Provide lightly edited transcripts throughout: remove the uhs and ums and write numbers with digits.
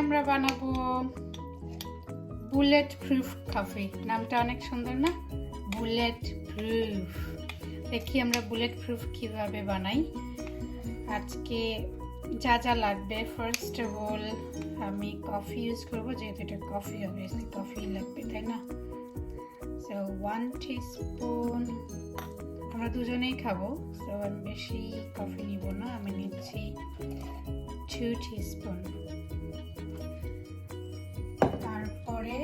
আমরা বানাবো bullet proof coffee. নামটা অনেক সুন্দর না? Bullet proof. দেখি আমরা বুলেট প্রুফ কিভাবে বানাই। আজকে যা যা লাগবে, ফার্স্ট অফ অল আমি কফি ইউজ করবো, যেহেতু এটা কফি, অবভিয়াসলি কফি লাগবে, তাই না? সো 1 টিস্পুন, আমরা দুজনেই খাবো, সো আমি বেশি কফি নিব না, আমি নিচ্ছি 2 টিস্পুন। তারপরে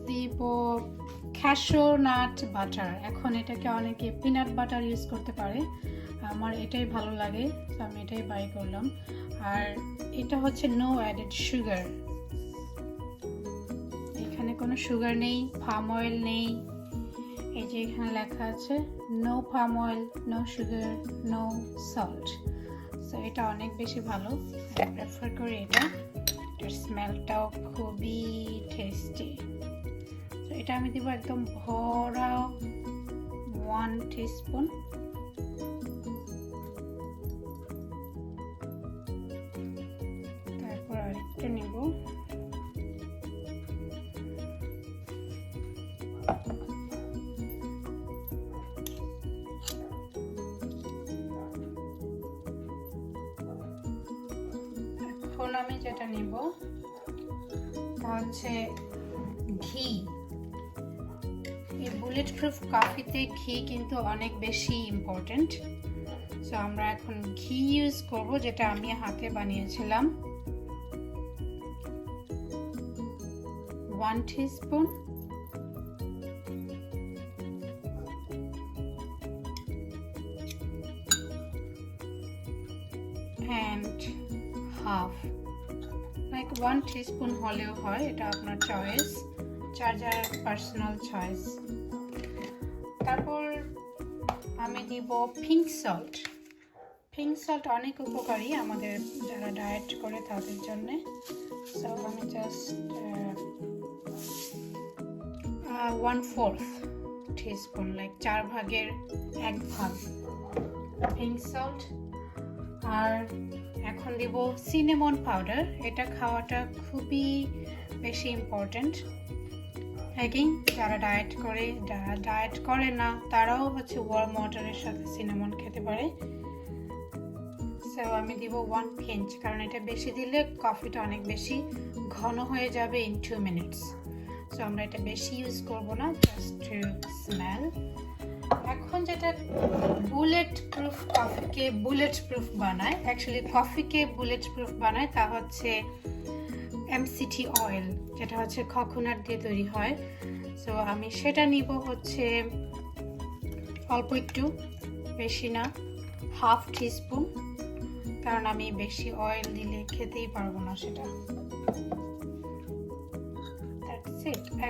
দিব ক্যাশিউ নাট বাটার। এখন এটাকে অনেকে পিনাট বাটার ইউজ করতে পারে, আমার এটাই ভালো লাগে, তো আমি এটাই বাই করলাম। আর এটা হচ্ছে নো অ্যাডেড সুগার, এখানে কোনো সুগার নেই, পাম অয়েল নেই। এই যে এখানে লেখা আছে no palm oil, no sugar, no salt. So এটা অনেক বেশি ভালো, আমি প্রেফার করি এটা। এটার স্মেলটাও খুবই টেস্টি। তো এটা আমি দিব একদম ভরা 1 টিস্পুন। তারপর আরেকটা নেব, এখন আমি যেটা নিব তা হচ্ছে ঘি। এই বুলেট প্রুফ কফিতে ঘি কিন্তু অনেক বেশি ইম্পর্টেন্ট। সো আমরা এখন ঘি ইউজ করব, যেটা আমি হাতে বানিয়েছিলাম। 1 teaspoon. and half, like 1 teaspoon হলেও হয়, এটা আপনার চয়েস, যার যার পার্সোনাল চয়েস। তারপর আমি দিব পিঙ্ক সল্ট। পিঙ্ক সল্ট অনেক উপকারী আমাদের যারা ডায়েট করে তাদের জন্য। সো আমি জাস্ট 1/4 টিস্পুন, লাইক 4 ভাগের 1 ভাগ পিঙ্ক সল্ট। আর এখন দিব সিনামন পাউডার, এটা খাওয়াটা খুবই বেশি ইম্পর্টেন্ট। এগেইন যারা ডায়েট করে, যারা ডায়েট করে না তারাও হচ্ছে ওয়ার্ম ওয়াটারের সাথে সিনামন খেতে পারে। সো আমি দিব 1 পিঞ্চ, কারণ এটা বেশি দিলে কফিটা অনেক বেশি ঘন হয়ে যাবে ইন 2 মিনিটস। সো আমরা এটা বেশি ইউজ করব না, জাস্ট টু স্মেল। এখন যেটা বুলেট প্রুফ কফিকে বুলেট প্রুফ বানায়, অ্যাকচুয়ালি কফিকে বুলেট প্রুফ বানায়, তা হচ্ছে এমসিটি অয়েল, যেটা হচ্ছে কোকোনাট দিয়ে তৈরি হয়। সো আমি সেটা নিব হচ্ছে অল্প একটু, বেশি না, 1/2 টিস্পুন, কারণ আমি বেশি অয়েল দিলে খেতেই পারবো না সেটা।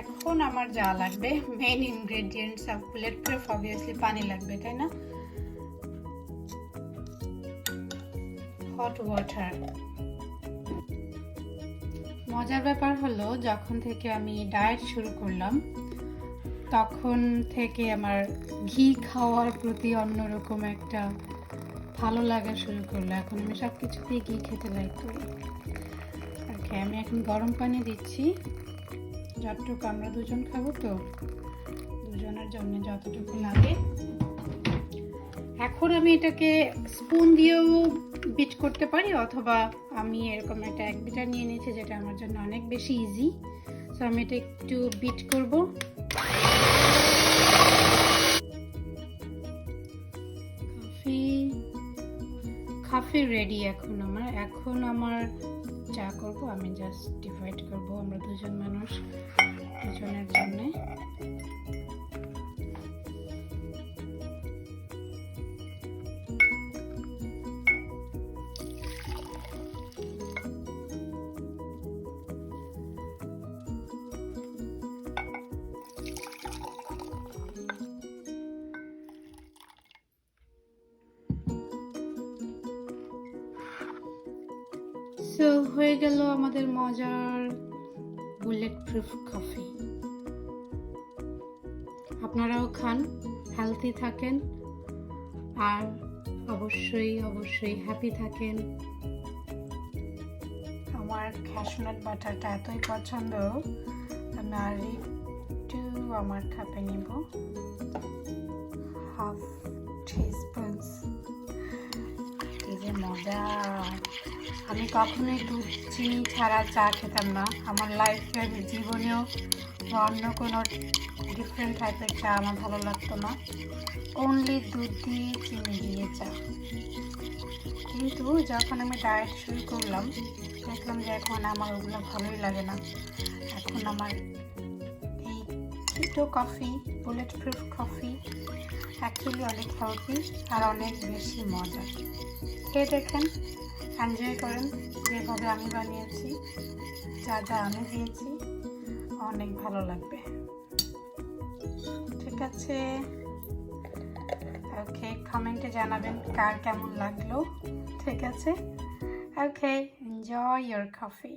এখন আমার যা লাগবে, main ingredients of bullet proof, obviously পানি লাগবে, তাই না? Hot water. মজার ব্যাপার হলো, যখন থেকে আমি ডায়েট শুরু করলাম তখন থেকে আমার ঘি খাওয়ার প্রতি অন্যরকম একটা ভালো লাগা শুরু করলো। এখন আমি সব কিছুতেই ঘি খেতে লাইক করি। ওকে, আমি এখন গরম পানি দিচ্ছি, যতটুকু আমরা দুজন খাবো, তো দুজনের জন্য যতটুকু লাগে। এখন আমি এটাকে স্পুন দিয়েও বিট করতে পারি, অথবা আমি এরকম একটা 1 বিটার নিয়ে নিয়েছি, যেটা আমার জন্য অনেক বেশি ইজি। সো আমি এটা একটু বিট করব। কফি রেডি এখন আমার যা করব, আমি জাস্ট ডিভাইড করব, আমরা দুজন মানুষ, দুজনের জন্য। সো হয়ে গেল আমাদের মজার বুলেট প্রুফ কফি। আপনারাও খান, হেলদি থাকেন, আর অবশ্যই হ্যাপি থাকেন। আমার ক্যাশনাট বাটারটা এতই পছন্দ, আমি আর একটু আমার কাপে নিব, হাফ টিস্পুন। এই যে মজা! আমি কখনোই দুধ চিনি ছাড়া চা খেতাম না, আমার লাইফের জীবনেও অন্য কোনো ডিফারেন্ট টাইপের চা আমার ভালো লাগতো না, অনলি দুধ দিয়ে চিনি দিয়ে চা। কিন্তু যখন আমি ডায়েট শুরু করলাম দেখলাম যে এখন আমার ওগুলো ভালোই লাগে না। এখন আমার এই কিটো coffee, bullet proof coffee actually অনেক হেলদি আর অনেক বেশি মজা। খেয়ে দেখেন, এনজয় করেন যেভাবে আমি বানিয়েছি, যা যা আমি দিয়েছি, অনেক ভালো লাগবে। ঠিক আছে, ওকে, কমেন্টে জানাবেন কার কেমন লাগলো। ঠিক আছে, ওকে, এনজয় ইয়োর কফি।